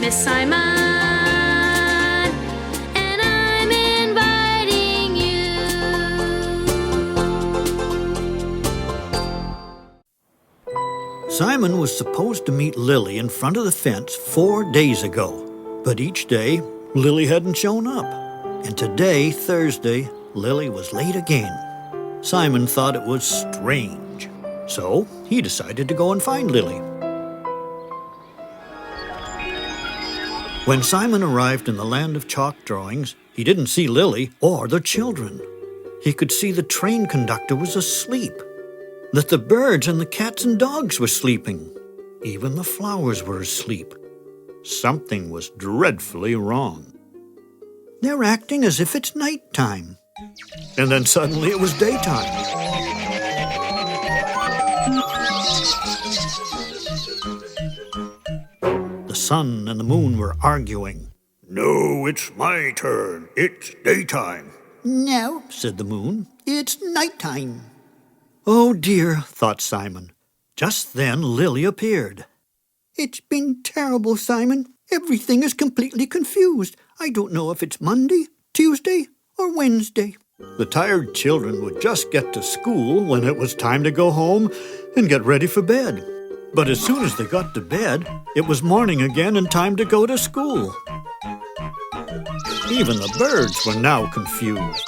name is Simon, and I'm inviting you. Simon was supposed to meet Lily in front of the fence 4 days ago, but each day, Lily hadn't shown up. And today, Thursday, Lily was late again. Simon thought it was strange, so he decided to go and find Lily. When Simon arrived in the land of chalk drawings, he didn't see Lily or the children. He could see the train conductor was asleep, that the birds and the cats and dogs were sleeping. Even the flowers were asleep. Something was dreadfully wrong. They're acting as if it's nighttime. And then suddenly it was daytime. The sun and the moon were arguing. No, it's my turn. It's daytime. No, said the moon. It's nighttime. Oh dear, thought Simon. Just then Lily appeared. It's been terrible, Simon. Everything is completely confused. I don't know if it's Monday, Tuesday, or Wednesday. The tired children would just get to school when it was time to go home and get ready for bed. But as soon as they got to bed, it was morning again and time to go to school. Even the birds were now confused.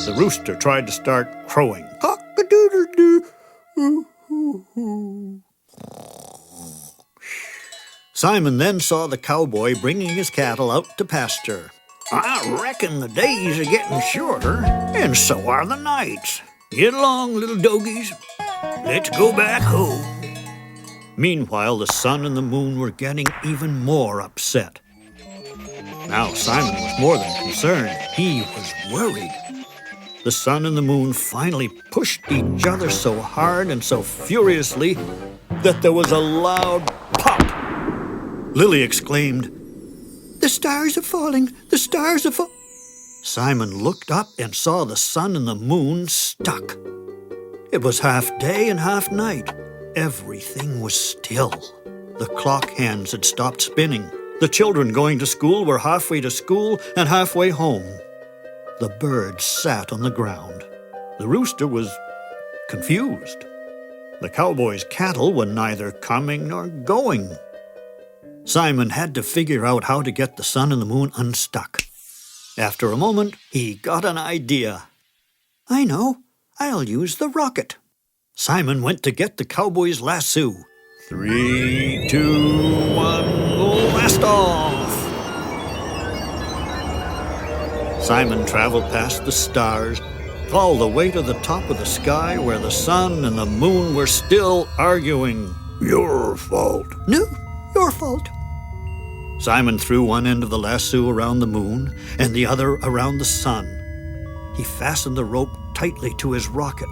The rooster tried to start crowing. Cock-a-doodle-doo. Simon then saw the cowboy bringing his cattle out to pasture. I reckon the days are getting shorter, and so are the nights. Get along, little dogies. Let's go back home. Meanwhile, the sun and the moon were getting even more upset. Now Simon was more than concerned. He was worried. The sun and the moon finally pushed each other so hard and so furiously that there was a loud pop. Lily exclaimed, The stars are falling! The stars are falling! Simon looked up and saw the sun and the moon stuck. It was half day and half night. Everything was still. The clock hands had stopped spinning. The children going to school were halfway to school and halfway home. The birds sat on the ground. The rooster was confused. The cowboy's cattle were neither coming nor going. Simon had to figure out how to get the sun and the moon unstuck. After a moment, he got an idea. I know. I'll use the rocket. Simon went to get the cowboy's lasso. 3, 2, 1, blast off! Simon traveled past the stars, all the way to the top of the sky where the sun and the moon were still arguing. Your fault. No, your fault. Simon threw one end of the lasso around the moon and the other around the sun. He fastened the rope tightly to his rocket.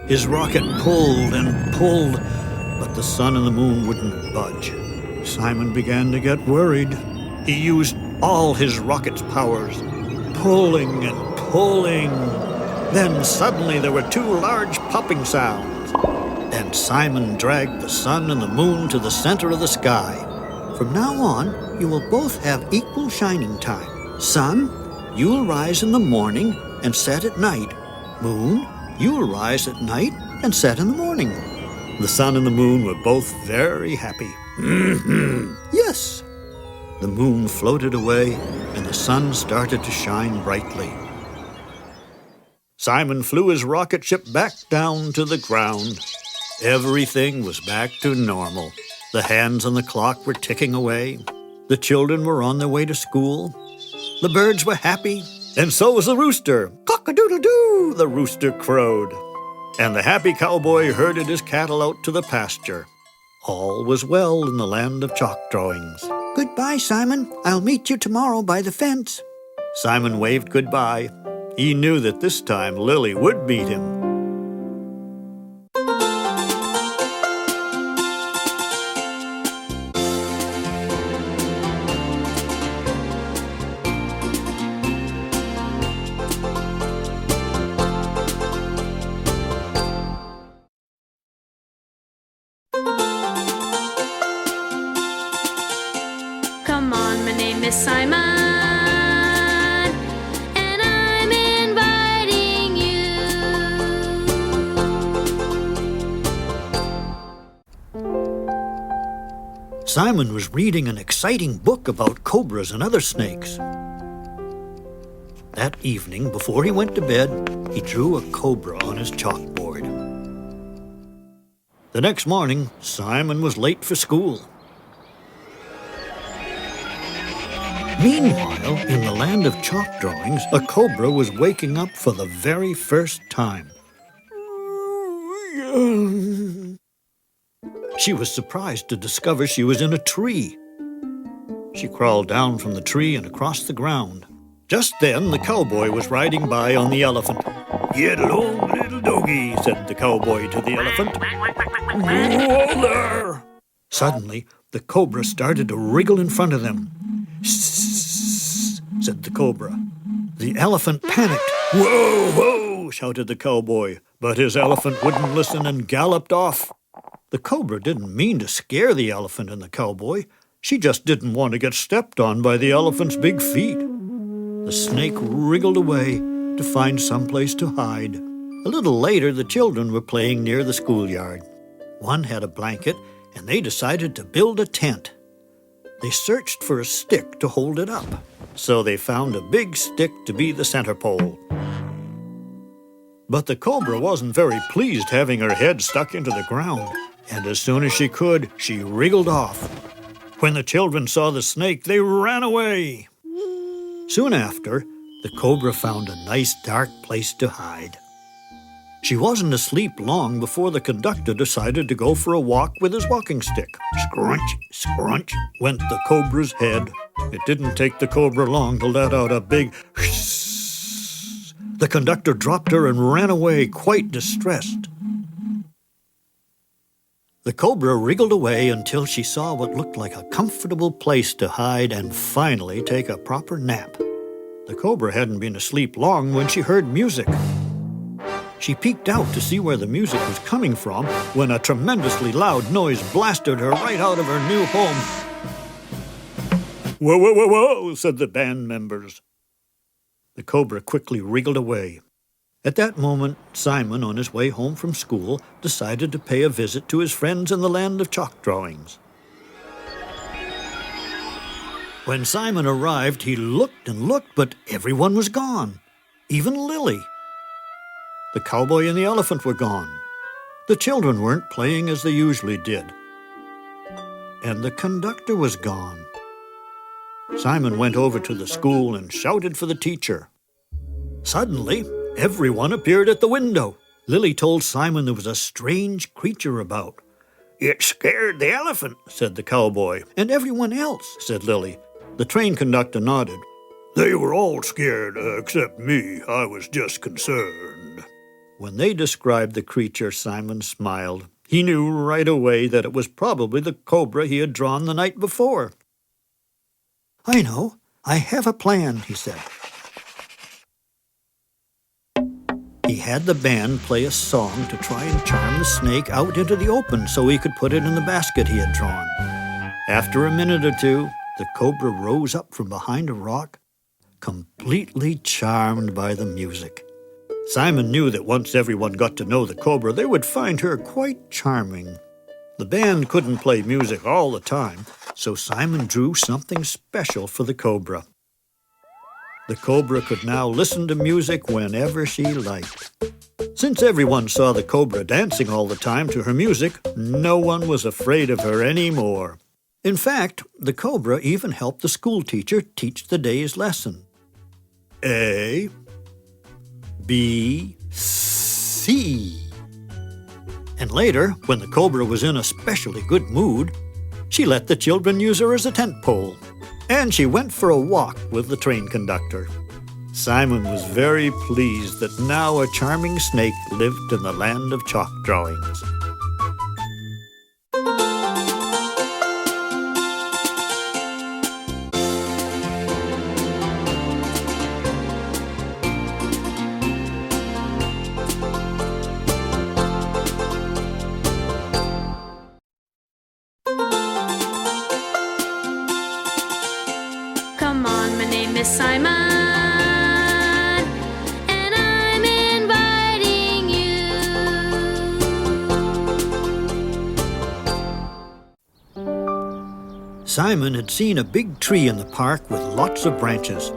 His rocket pulled and pulled, but the sun and the moon wouldn't budge. Simon began to get worried. He used all his rocket's powers, pulling and pulling. Then suddenly there were 2 large popping sounds, and Simon dragged the sun and the moon to the center of the sky. From now on, you will both have equal shining time. Sun, you will rise in the morning and set at night. Moon, you will rise at night and set in the morning. The sun and the moon were both very happy. Yes. The moon floated away, and the sun started to shine brightly. Simon flew his rocket ship back down to the ground. Everything was back to normal. The hands on the clock were ticking away. The children were on their way to school. The birds were happy, and so was the rooster. Cock-a-doodle-doo, the rooster crowed. And the happy cowboy herded his cattle out to the pasture. All was well in the land of chalk drawings. Goodbye, Simon. I'll meet you tomorrow by the fence. Simon waved goodbye. He knew that this time Lily would meet him. is Simon, and I'm inviting you. Simon was reading an exciting book about cobras and other snakes. That evening, before he went to bed, he drew a cobra on his chalkboard. The next morning, Simon was late for school. Meanwhile, in the land of chalk drawings, a cobra was waking up for the very first time. She was surprised to discover she was in a tree. She crawled down from the tree and across the ground. Just then, the cowboy was riding by on the elephant. "Get along, little doggy," said the cowboy to the elephant. "Whoa there!" Suddenly, the cobra started to wriggle in front of them. "Sss," said the cobra. The elephant panicked. "Whoa, whoa," shouted the cowboy, but his elephant wouldn't listen and galloped off. The cobra didn't mean to scare the elephant and the cowboy. She just didn't want to get stepped on by the elephant's big feet. The snake wriggled away to find some place to hide. A little later, the children were playing near the schoolyard. One had a blanket, and they decided to build a tent. They searched for a stick to hold it up, so they found a big stick to be the center pole. But the cobra wasn't very pleased having her head stuck into the ground, and as soon as she could, she wriggled off. When the children saw the snake, they ran away. Soon after, the cobra found a nice dark place to hide. She wasn't asleep long before the conductor decided to go for a walk with his walking stick. Scrunch, scrunch went the cobra's head. It didn't take the cobra long to let out a big hiss. The conductor dropped her and ran away, quite distressed. The cobra wriggled away until she saw what looked like a comfortable place to hide and finally take a proper nap. The cobra hadn't been asleep long when she heard music. She peeked out to see where the music was coming from when a tremendously loud noise blasted her right out of her new home. "Whoa, whoa, whoa, whoa," said the band members. The cobra quickly wriggled away. At that moment, Simon, on his way home from school, decided to pay a visit to his friends in the land of chalk drawings. When Simon arrived, he looked and looked, but everyone was gone, even Lily. The cowboy and the elephant were gone. The children weren't playing as they usually did. And the conductor was gone. Simon went over to the school and shouted for the teacher. Suddenly, everyone appeared at the window. Lily told Simon there was a strange creature about. "It scared the elephant," said the cowboy. "And everyone else," said Lily. The train conductor nodded. "They were all scared, except me. I was just concerned." When they described the creature, Simon smiled. He knew right away that it was probably the cobra he had drawn the night before. "I know. I have a plan," he said. He had the band play a song to try and charm the snake out into the open so he could put it in the basket he had drawn. After a minute or two, the cobra rose up from behind a rock, completely charmed by the music. Simon knew that once everyone got to know the cobra, they would find her quite charming. The band couldn't play music all the time, so Simon drew something special for the cobra. The cobra could now listen to music whenever she liked. Since everyone saw the cobra dancing all the time to her music, no one was afraid of her anymore. In fact, the cobra even helped the school teacher teach the day's lesson. A, B, C. And later, when the cobra was in a especially good mood, she let the children use her as a tent pole. And she went for a walk with the train conductor. Simon was very pleased that now a charming snake lived in the land of chalk drawings. is Simon, and I'm inviting you. Simon had seen a big tree in the park with lots of branches.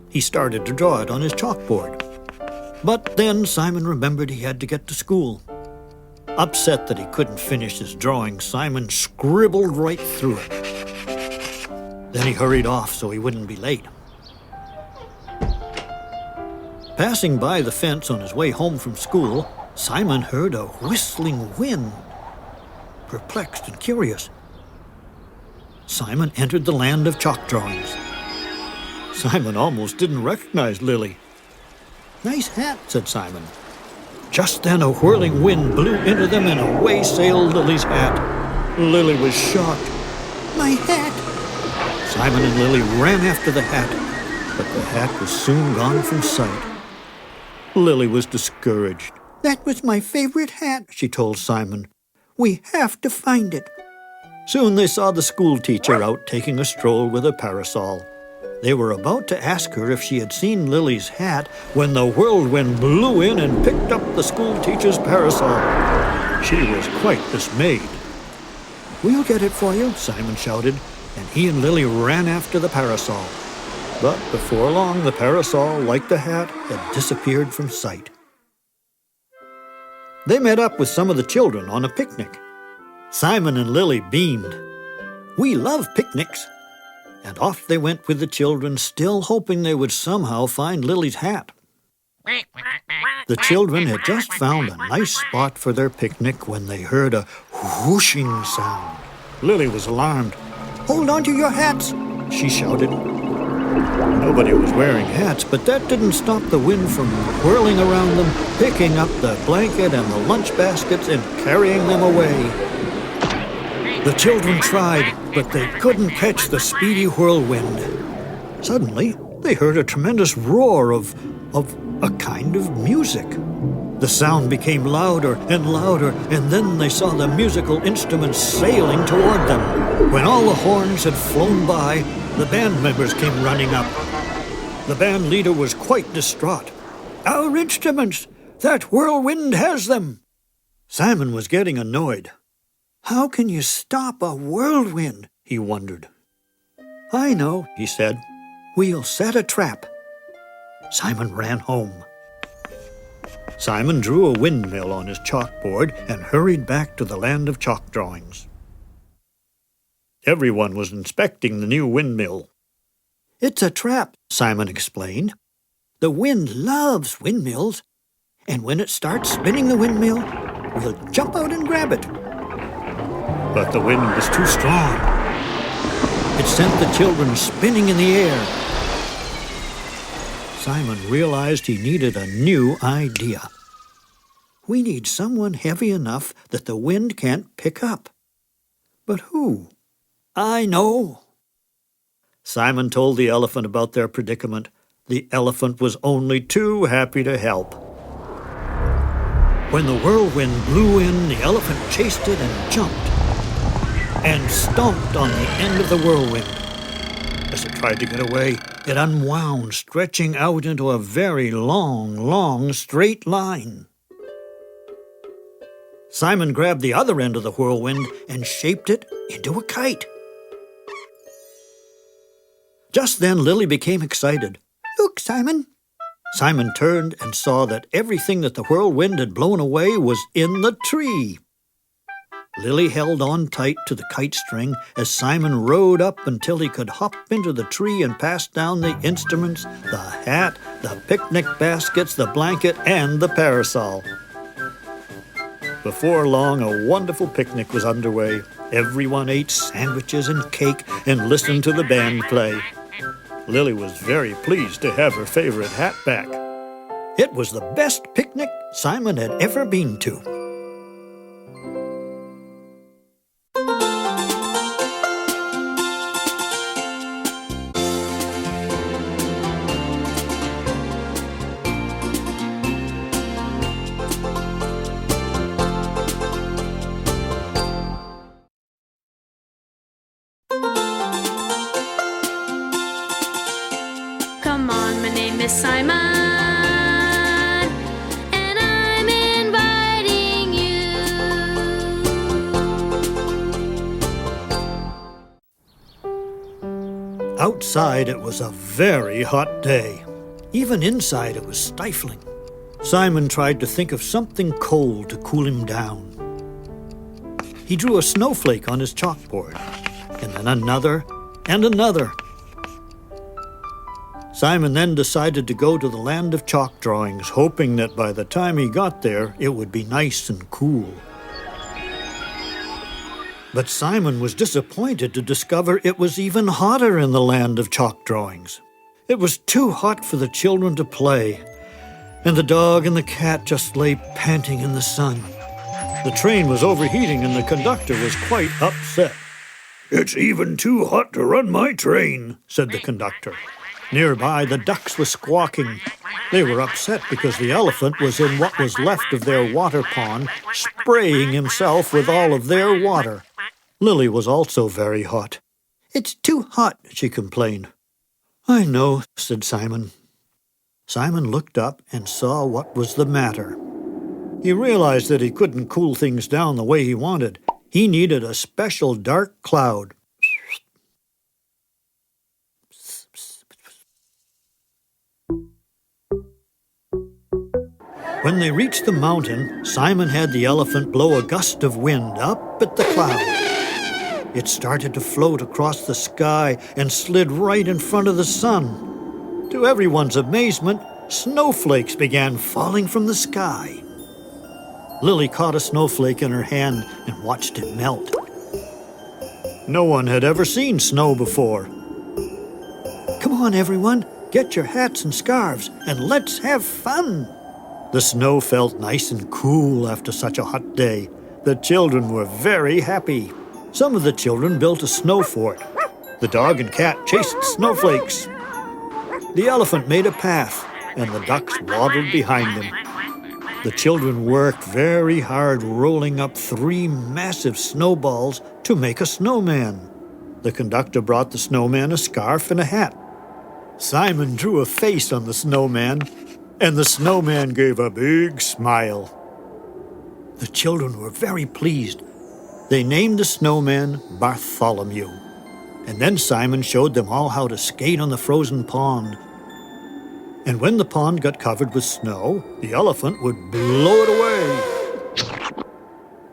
He started to draw it on his chalkboard. But then Simon remembered he had to get to school. Upset that he couldn't finish his drawing, Simon scribbled right through it. Then he hurried off so he wouldn't be late. Passing by the fence on his way home from school, Simon heard a whistling wind. Perplexed and curious, Simon entered the land of chalk drawings. Simon almost didn't recognize Lily. "Nice hat," said Simon. Just then a whirling wind blew into them and away sailed Lily's hat. Lily was shocked. "My hat!" Simon and Lily ran after the hat, but the hat was soon gone from sight. Lily was discouraged. "That was my favorite hat," she told Simon. "We have to find it." Soon they saw the school teacher out taking a stroll with a parasol. They were about to ask her if she had seen Lily's hat when the whirlwind blew in and picked up the school teacher's parasol. She was quite dismayed. "We'll get it for you," Simon shouted, and he and Lily ran after the parasol. But before long, the parasol, like the hat, had disappeared from sight. They met up with some of the children on a picnic. Simon and Lily beamed. "We love picnics." And off they went with the children, still hoping they would somehow find Lily's hat. The children had just found a nice spot for their picnic when they heard a whooshing sound. Lily was alarmed. "Hold on to your hats," she shouted. Nobody was wearing hats, but that didn't stop the wind from whirling around them, picking up the blanket and the lunch baskets and carrying them away. The children tried, but they couldn't catch the speedy whirlwind. Suddenly, they heard a tremendous roar of a kind of music. The sound became louder and louder, and then they saw the musical instruments sailing toward them. When all the horns had flown by, the band members came running up. The band leader was quite distraught. "Our instruments! That whirlwind has them!" Simon was getting annoyed. "How can you stop a whirlwind?" he wondered. "I know," he said. "We'll set a trap." Simon ran home. Simon drew a windmill on his chalkboard and hurried back to the land of chalk drawings. Everyone was inspecting the new windmill. "It's a trap," Simon explained. "The wind loves windmills, and when it starts spinning the windmill, we'll jump out and grab it." But the wind was too strong. It sent the children spinning in the air. Simon realized he needed a new idea. "We need someone heavy enough that the wind can't pick up. But who?" "I know." Simon told the elephant about their predicament. The elephant was only too happy to help. When the whirlwind blew in, the elephant chased it and jumped and stomped on the end of the whirlwind. As it tried to get away, it unwound, stretching out into a very long, straight line. Simon grabbed the other end of the whirlwind and shaped it into a kite. Just then, Lily became excited. "Look, Simon." Simon turned and saw that everything that the whirlwind had blown away was in the tree. Lily held on tight to the kite string as Simon rode up until he could hop into the tree and pass down the instruments, the hat, the picnic baskets, the blanket, and the parasol. Before long, a wonderful picnic was underway. Everyone ate sandwiches and cake and listened to the band play. Lily was very pleased to have her favorite hat back. It was the best picnic Simon had ever been to. is Simon, and I'm inviting you. Outside it was a very hot day. Even inside it was stifling. Simon tried to think of something cold to cool him down. He drew a snowflake on his chalkboard, and then another and another. Simon then decided to go to the land of chalk drawings, hoping that by the time he got there, it would be nice and cool. But Simon was disappointed to discover it was even hotter in the land of chalk drawings. It was too hot for the children to play, and the dog and the cat just lay panting in the sun. The train was overheating and the conductor was quite upset. "It's even too hot to run my train," said the conductor. Nearby, the ducks were squawking. They were upset because the elephant was in what was left of their water pond, spraying himself with all of their water. Lily was also very hot. "It's too hot," she complained. "I know," said Simon. Simon looked up and saw what was the matter. He realized that he couldn't cool things down the way he wanted. He needed a special dark cloud. When they reached the mountain, Simon had the elephant blow a gust of wind up at the cloud. It started to float across the sky and slid right in front of the sun. To everyone's amazement, snowflakes began falling from the sky. Lily caught a snowflake in her hand and watched it melt. No one had ever seen snow before. "Come on, everyone, get your hats and scarves, and let's have fun." The snow felt nice and cool after such a hot day. The children were very happy. Some of the children built a snow fort. The dog and cat chased snowflakes. The elephant made a path, and the ducks waddled behind him. The children worked very hard rolling up 3 massive snowballs to make a snowman. The conductor brought the snowman a scarf and a hat. Simon drew a face on the snowman, and the snowman gave a big smile. The children were very pleased. They named the snowman Bartholomew. And then Simon showed them all how to skate on the frozen pond. And when the pond got covered with snow, the elephant would blow it away.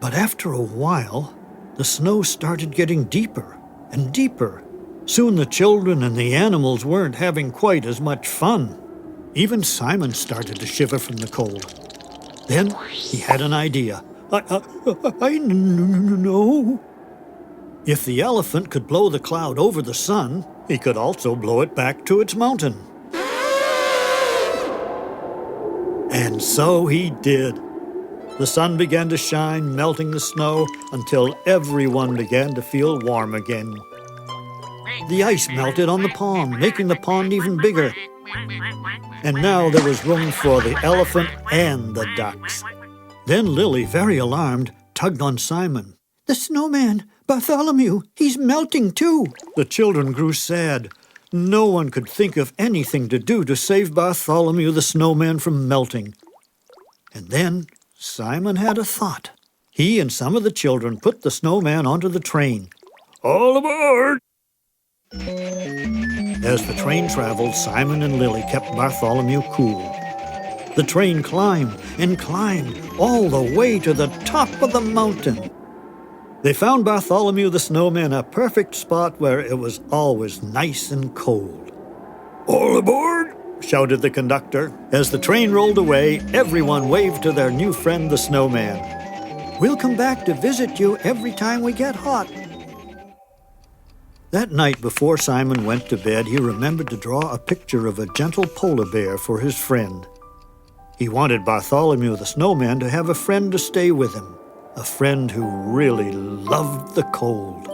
But after a while, the snow started getting deeper and deeper. Soon the children and the animals weren't having quite as much fun. Even Simon started to shiver from the cold. Then he had an idea. I know. If the elephant could blow the cloud over the sun, he could also blow it back to its mountain. And so he did. The sun began to shine, melting the snow until everyone began to feel warm again. The ice melted on the pond, making the pond even bigger. And now there was room for the elephant and the ducks. Then Lily, very alarmed, tugged on Simon. "The snowman, Bartholomew, he's melting too." The children grew sad. No one could think of anything to do to save Bartholomew the snowman from melting. And then Simon had a thought. He and some of the children put the snowman onto the train. "All aboard!" As the train traveled, Simon and Lily kept Bartholomew cool. The train climbed and climbed all the way to the top of the mountain. They found Bartholomew the snowman a perfect spot where it was always nice and cold. "All aboard!" shouted the conductor. As the train rolled away, everyone waved to their new friend the snowman. "We'll come back to visit you every time we get hot." That night before Simon went to bed, he remembered to draw a picture of a gentle polar bear for his friend. He wanted Bartholomew the snowman to have a friend to stay with him, a friend who really loved the cold.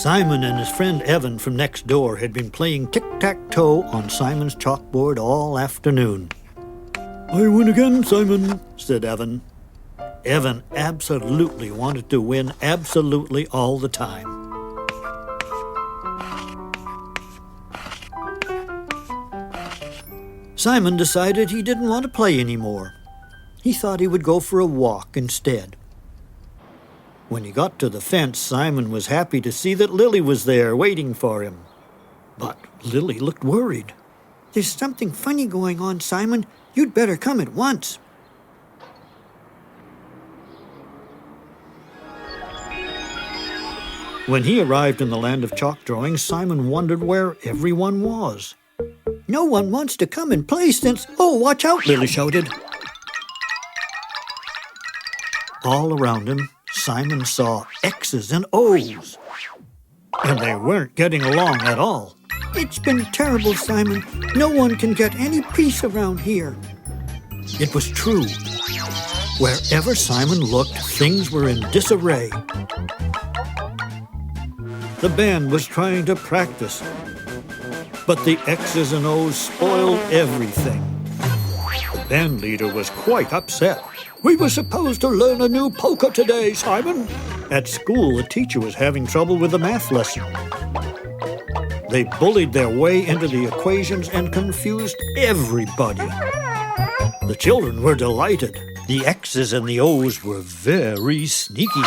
Simon and his friend Evan from next door had been playing tic-tac-toe on Simon's chalkboard all afternoon. "I win again, Simon," said Evan. Evan absolutely wanted to win absolutely all the time. Simon decided he didn't want to play anymore. He thought he would go for a walk instead. When he got to the fence, Simon was happy to see that Lily was there waiting for him. But Lily looked worried. "There's something funny going on, Simon. You'd better come at once." When he arrived in the land of chalk drawings, Simon wondered where everyone was. "No one wants to come and play since—" "Oh, watch out!" Lily shouted. All around him, Simon saw X's and O's, and they weren't getting along at all. "It's been terrible, Simon. No one can get any peace around here." It was true. Wherever Simon looked, things were in disarray. The band was trying to practice, but the X's and O's spoiled everything. The band leader was quite upset. "We were supposed to learn a new polka today, Simon." At school, a teacher was having trouble with the math lesson. They bullied their way into the equations and confused everybody. The children were delighted. The X's and the O's were very sneaky.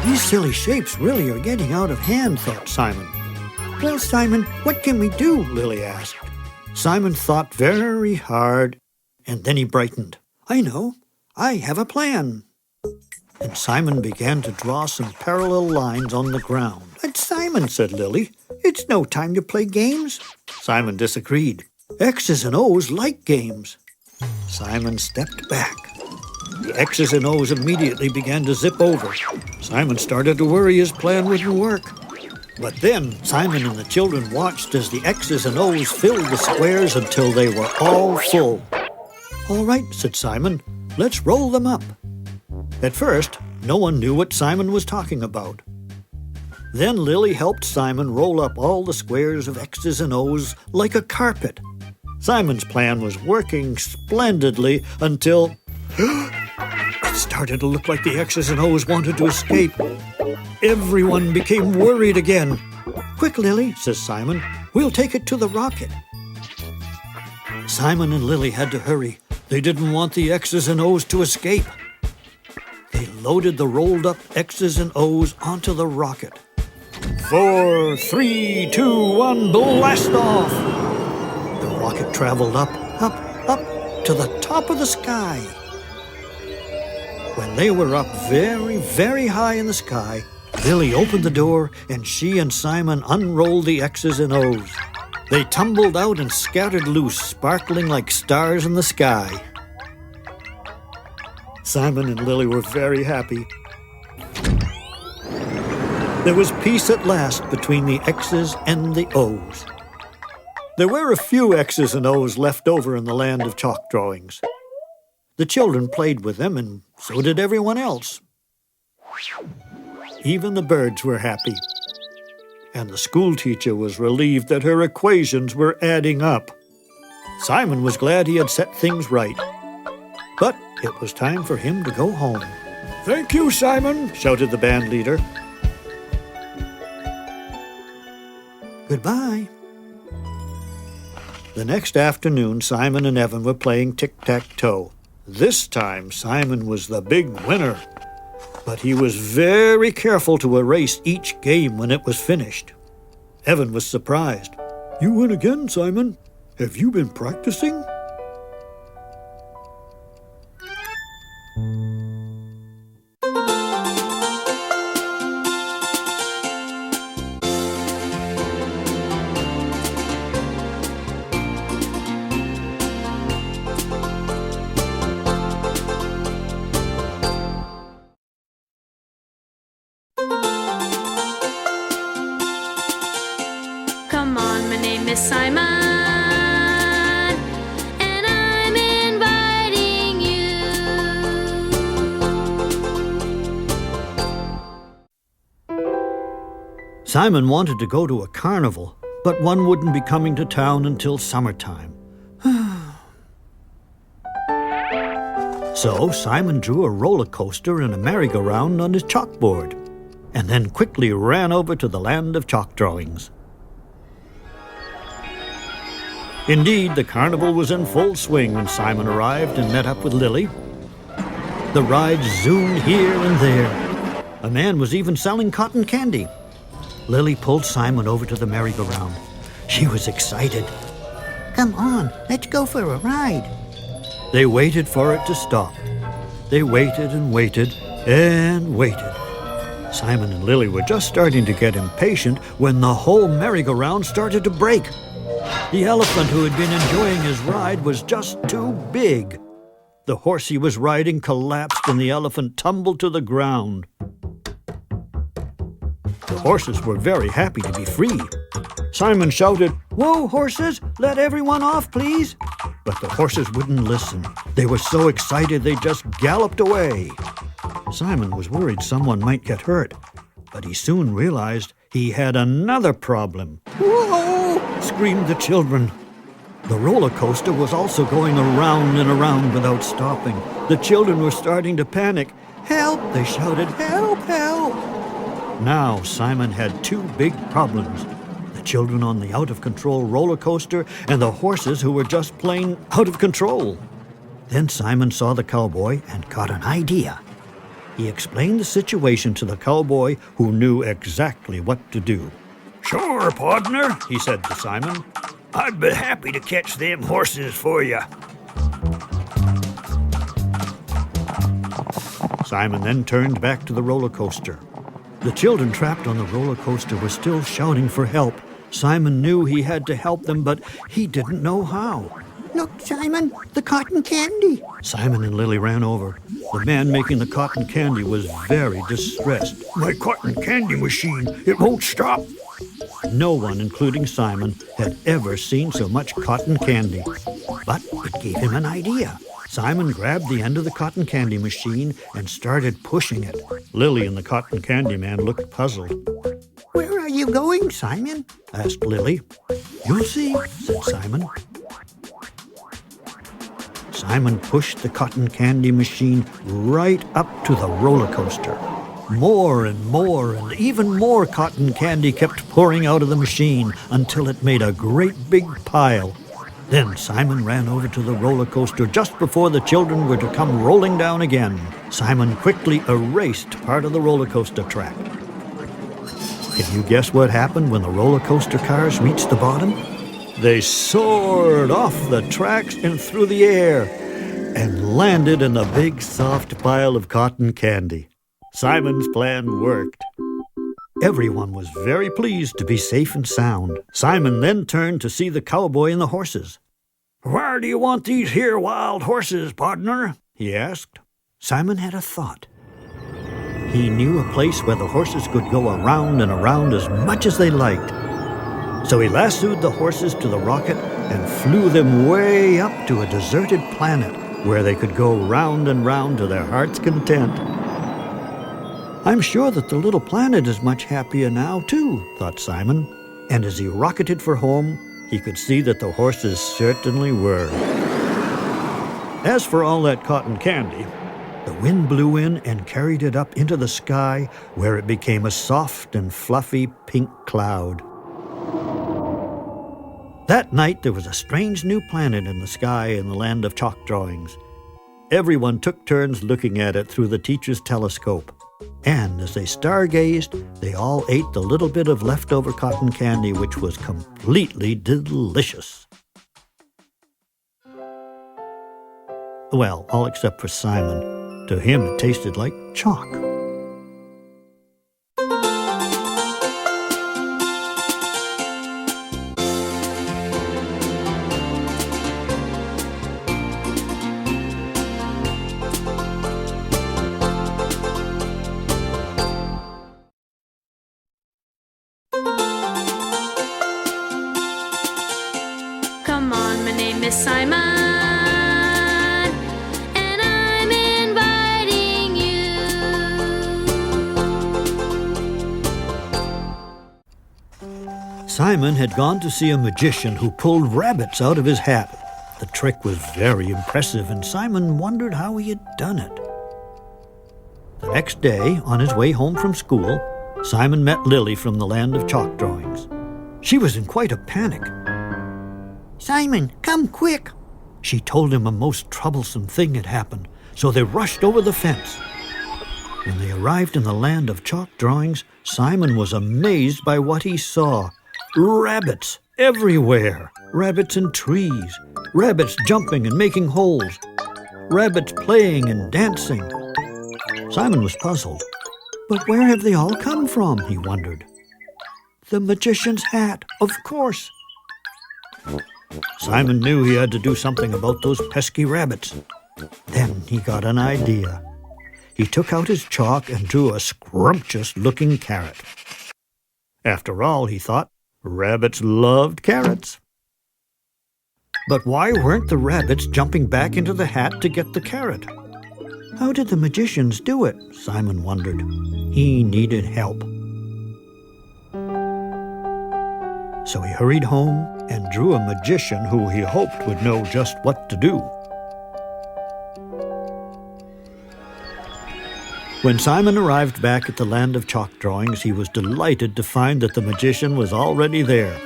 "These silly shapes really are getting out of hand," thought Simon. "Well, Simon, what can we do?" Lily asked. Simon thought very hard, and then he brightened. "I know. I have a plan." And Simon began to draw some parallel lines on the ground. "But Simon," said Lily, "it's no time to play games." Simon disagreed. "X's and O's like games." Simon stepped back. The X's and O's immediately began to zip over. Simon started to worry his plan wouldn't work. But then Simon and the children watched as the X's and O's filled the squares until they were all full. "All right," said Simon, "let's roll them up." At first, no one knew what Simon was talking about. Then Lily helped Simon roll up all the squares of X's and O's like a carpet. Simon's plan was working splendidly until it started to look like the X's and O's wanted to escape. Everyone became worried again. "Quick, Lily," says Simon. "We'll take it to the rocket." Simon and Lily had to hurry. They didn't want the X's and O's to escape. They loaded the rolled-up X's and O's onto the rocket. 4, 3, 2, 1, blast off! The rocket traveled up, up, up to the top of the sky. When they were up very, very high in the sky, Lily opened the door and she and Simon unrolled the X's and O's. They tumbled out and scattered loose, sparkling like stars in the sky. Simon and Lily were very happy. There was peace at last between the X's and the O's. There were a few X's and O's left over in the land of chalk drawings. The children played with them, and so did everyone else. Even the birds were happy. And the school teacher was relieved that her equations were adding up. Simon was glad he had set things right. But it was time for him to go home. "Thank you, Simon," shouted the band leader. "Goodbye." The next afternoon, Simon and Evan were playing tic-tac-toe. This time, Simon was the big winner. But he was very careful to erase each game when it was finished. Evan was surprised. "You win again, Simon. Have you been practicing?" Come on, my name is Simon, and I'm inviting you Simon wanted to go to a carnival, but one wouldn't be coming to town until summertime. So Simon drew a roller coaster and a merry-go-round on his chalkboard, and then quickly ran over to the land of chalk drawings. Indeed, the carnival was in full swing when Simon arrived and met up with Lily. The ride zoomed here and there. A man was even selling cotton candy. Lily pulled Simon over to the merry-go-round. She was excited. Come on, let's go for a ride. They waited for it to stop. They waited and waited and waited. Simon and Lily were just starting to get impatient when the whole merry-go-round started to break. The elephant who had been enjoying his ride was just too big. The horse he was riding collapsed and the elephant tumbled to the ground. The horses were very happy to be free. Simon shouted, "Whoa, horses, let everyone off, please." But the horses wouldn't listen. They were so excited they just galloped away. Simon was worried someone might get hurt, but he soon realized he had another problem. "Whoa!" screamed the children. The roller coaster was also going around and around without stopping. The children were starting to panic. "Help!" they shouted. "Help! Help!" Now Simon had two big problems. The children on the out-of-control roller coaster and the horses who were just plain out of control. Then Simon saw the cowboy and got an idea. He explained the situation to the cowboy, who knew exactly what to do. "Sure, partner," he said to Simon. "I'd be happy to catch them horses for you." Simon then turned back to the roller coaster. The children trapped on the roller coaster were still shouting for help. Simon knew he had to help them, but he didn't know how. Look, Simon, the cotton candy. Simon and Lily ran over. The man making the cotton candy was very distressed. "My cotton candy machine, it won't stop." No one, including Simon, had ever seen so much cotton candy. But it gave him an idea. Simon grabbed the end of the cotton candy machine and started pushing it. Lily and the cotton candy man looked puzzled. Where are you going, Simon? Asked Lily. "You'll see," said Simon. Simon pushed the cotton candy machine right up to the roller coaster. More and even more cotton candy kept pouring out of the machine until it made a great big pile. Then Simon ran over to the roller coaster just before the children were to come rolling down again. Simon quickly erased part of the roller coaster track. Can you guess what happened when the roller coaster cars reached the bottom? They soared off the tracks and through the air and landed in a big soft pile of cotton candy. Simon's plan worked. Everyone was very pleased to be safe and sound. Simon then turned to see the cowboy and the horses. "Where do you want these here wild horses, partner?" he asked. Simon had a thought. He knew a place where the horses could go around and around as much as they liked. So he lassoed the horses to the rocket and flew them way up to a deserted planet where they could go round and round to their heart's content. "I'm sure that the little planet is much happier now, too," thought Simon. And as he rocketed for home, he could see that the horses certainly were. As for all that cotton candy, the wind blew in and carried it up into the sky, where it became a soft and fluffy pink cloud. That night there was a strange new planet in the sky in the land of chalk drawings. Everyone took turns looking at it through the teacher's telescope. And as they stargazed, they all ate the little bit of leftover cotton candy, which was completely delicious. Well, all except for Simon. To him, it tasted like chalk. Come on, my name is Simon, and I'm inviting you. Simon had gone to see a magician who pulled rabbits out of his hat. The trick was very impressive, and Simon wondered how he had done it. The next day, on his way home from school, Simon met Lily from the Land of Chalk Drawings. She was in quite a panic. Simon, come quick. She told him a most troublesome thing had happened, so they rushed over the fence. When they arrived in the Land of Chalk Drawings, Simon was amazed by what he saw. Rabbits everywhere. Rabbits in trees. Rabbits jumping and making holes. Rabbits playing and dancing. Simon was puzzled. But where have they all come from, he wondered. The magician's hat, of course. Simon knew he had to do something about those pesky rabbits. Then he got an idea. He took out his chalk and drew a scrumptious-looking carrot. After all, he thought, rabbits loved carrots. But why weren't the rabbits jumping back into the hat to get the carrot? How did the magicians do it? Simon wondered. He needed help. So he hurried home and drew a magician who he hoped would know just what to do. When Simon arrived back at the Land of Chalk Drawings, he was delighted to find that the magician was already there.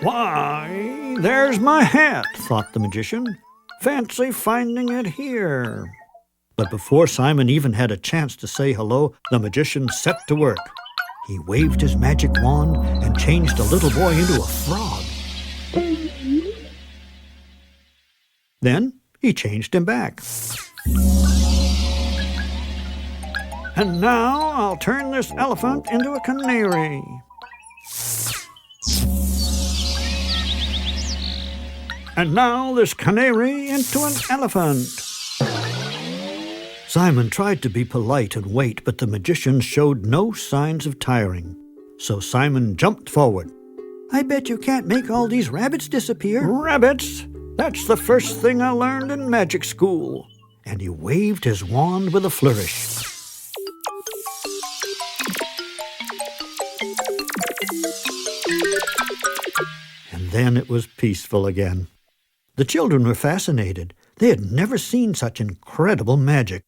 Why, there's my hat, thought the magician. Fancy finding it here. But before Simon even had a chance to say hello, the magician set to work. He waved his magic wand and changed a little boy into a frog. Then he changed him back. And now I'll turn this elephant into a canary. And now this canary into an elephant. Simon tried to be polite and wait, but the magician showed no signs of tiring. So Simon jumped forward. I bet you can't make all these rabbits disappear. Rabbits? That's the first thing I learned in magic school. And he waved his wand with a flourish. And then it was peaceful again. The children were fascinated. They had never seen such incredible magic.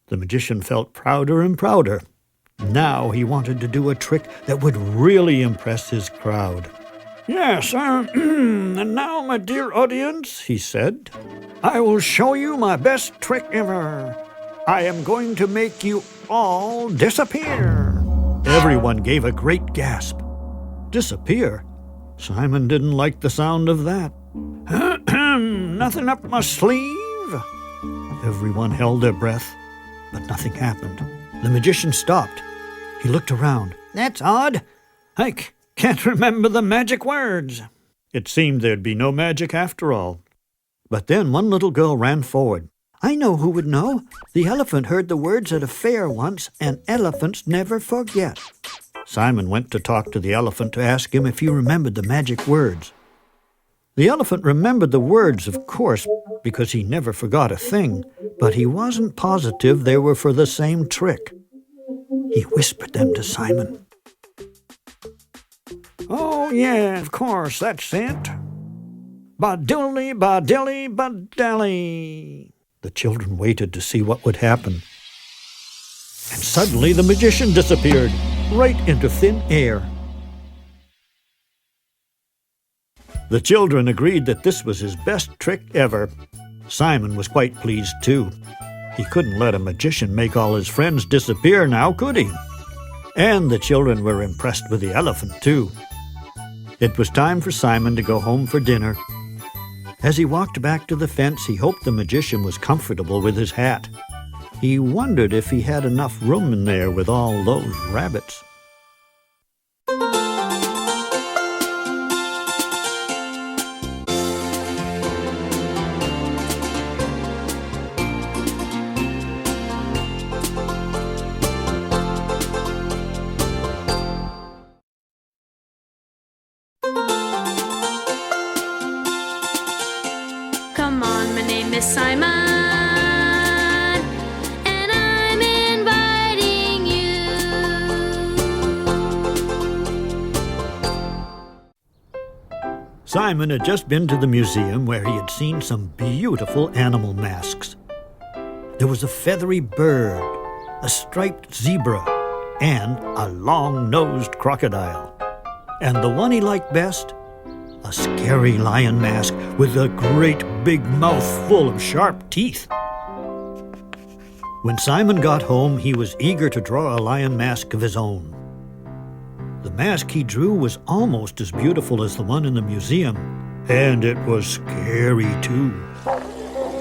The magician felt prouder and prouder. Now he wanted to do a trick that would really impress his crowd. Yes, and now, my dear audience, he said, I will show you my best trick ever. I am going to make you all disappear. Everyone gave a great gasp. Disappear? Simon didn't like the sound of that. Nothing up my sleeve? Everyone held their breath, but nothing happened. The magician stopped. He looked around. That's odd. I can't remember the magic words. It seemed there'd be no magic after all. But then one little girl ran forward. I know who would know. The elephant heard the words at a fair once, and elephants never forget. Simon went to talk to the elephant to ask him if he remembered the magic words. The elephant remembered the words, of course, because he never forgot a thing, but he wasn't positive they were for the same trick. He whispered them to Simon. Oh, yeah, of course, that's it. Ba-dilly, ba-dilly, ba-dally. The children waited to see what would happen. And suddenly the magician disappeared, right into thin air. The children agreed that this was his best trick ever. Simon was quite pleased, too. He couldn't let a magician make all his friends disappear now, could he? And the children were impressed with the elephant, too. It was time for Simon to go home for dinner. As he walked back to the fence, he hoped the magician was comfortable with his hat. He wondered if he had enough room in there with all those rabbits. Come on, my name is Simon, and I'm inviting you Simon had just been to the museum where he had seen some beautiful animal masks. There was a feathery bird, a striped zebra, and a long-nosed crocodile. And the one he liked best, a scary lion mask with a great big mouth full of sharp teeth. When Simon got home, he was eager to draw a lion mask of his own. The mask he drew was almost as beautiful as the one in the museum, and it was scary too.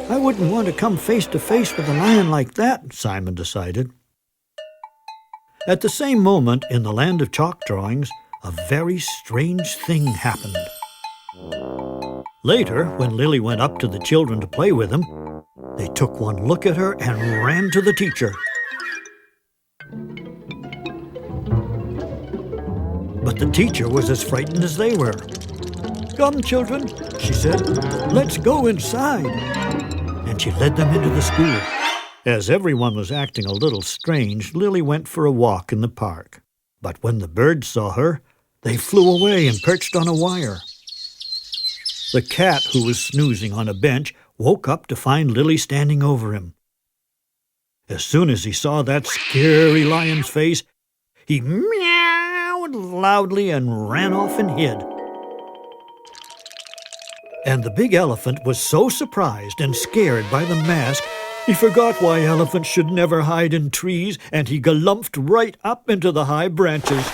I wouldn't want to come face to face with a lion like that, Simon decided. At the same moment, in the land of chalk drawings, a very strange thing happened. Later, when Lily went up to the children to play with them, they took one look at her and ran to the teacher. But the teacher was as frightened as they were. "Come, children," she said, "let's go inside." And she led them into the school. As everyone was acting a little strange, Lily went for a walk in the park. But when the birds saw her, they flew away and perched on a wire. The cat, who was snoozing on a bench, woke up to find Lily standing over him. As soon as he saw that scary lion's face, he meowed loudly and ran off and hid. And the big elephant was so surprised and scared by the mask, he forgot why elephants should never hide in trees, and he galumphed right up into the high branches.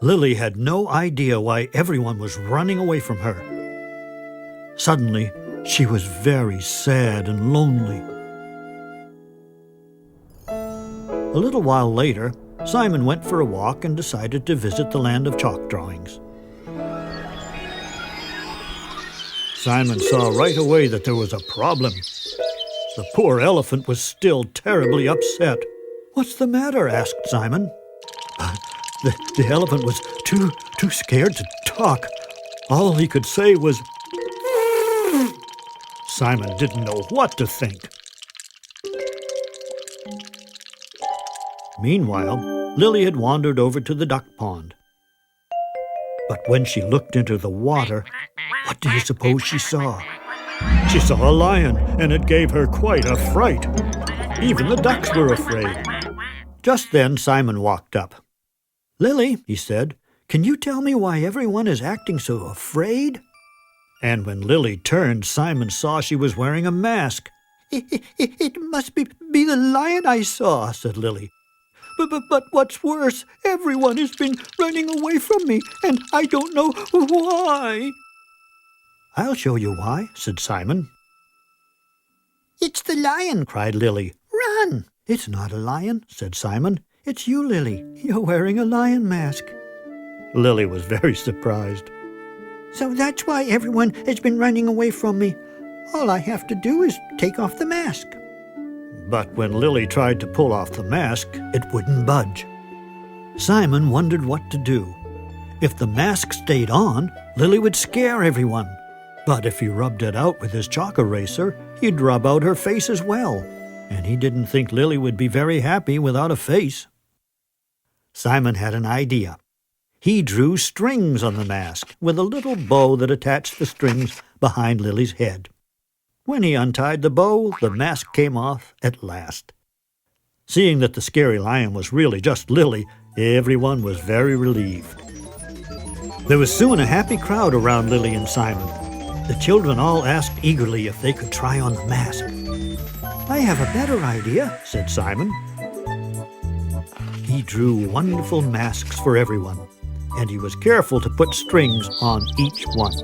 Lily had no idea why everyone was running away from her. Suddenly, she was very sad and lonely. A little while later, Simon went for a walk and decided to visit the land of chalk drawings. Simon saw right away that there was a problem. The poor elephant was still terribly upset. "What's the matter?" asked Simon. The elephant was too scared to talk. All he could say was... Simon didn't know what to think. Meanwhile, Lily had wandered over to the duck pond. But when she looked into the water, what do you suppose she saw? She saw a lion, and it gave her quite a fright. Even the ducks were afraid. Just then Simon walked up. "Lily," he said, "can you tell me why everyone is acting so afraid?" And when Lily turned, Simon saw she was wearing a mask. It must be the lion I saw," said Lily. But what's worse, everyone has been running away from me, and I don't know why." "I'll show you why," said Simon. "It's the lion," cried Lily. "Run!" "It's not a lion," said Simon. "It's you, Lily. You're wearing a lion mask." Lily was very surprised. "So that's why everyone has been running away from me. All I have to do is take off the mask." But when Lily tried to pull off the mask, it wouldn't budge. Simon wondered what to do. If the mask stayed on, Lily would scare everyone. But if he rubbed it out with his chalk eraser, he'd rub out her face as well. And he didn't think Lily would be very happy without a face. Simon had an idea. He drew strings on the mask with a little bow that attached the strings behind Lily's head. When he untied the bow, the mask came off at last. Seeing that the scary lion was really just Lily, everyone was very relieved. There was soon a happy crowd around Lily and Simon. The children all asked eagerly if they could try on the mask. "I have a better idea," said Simon. He drew wonderful masks for everyone, and he was careful to put strings on each one.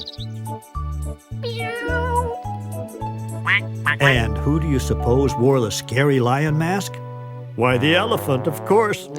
And who do you suppose wore the scary lion mask? Why, the elephant, of course.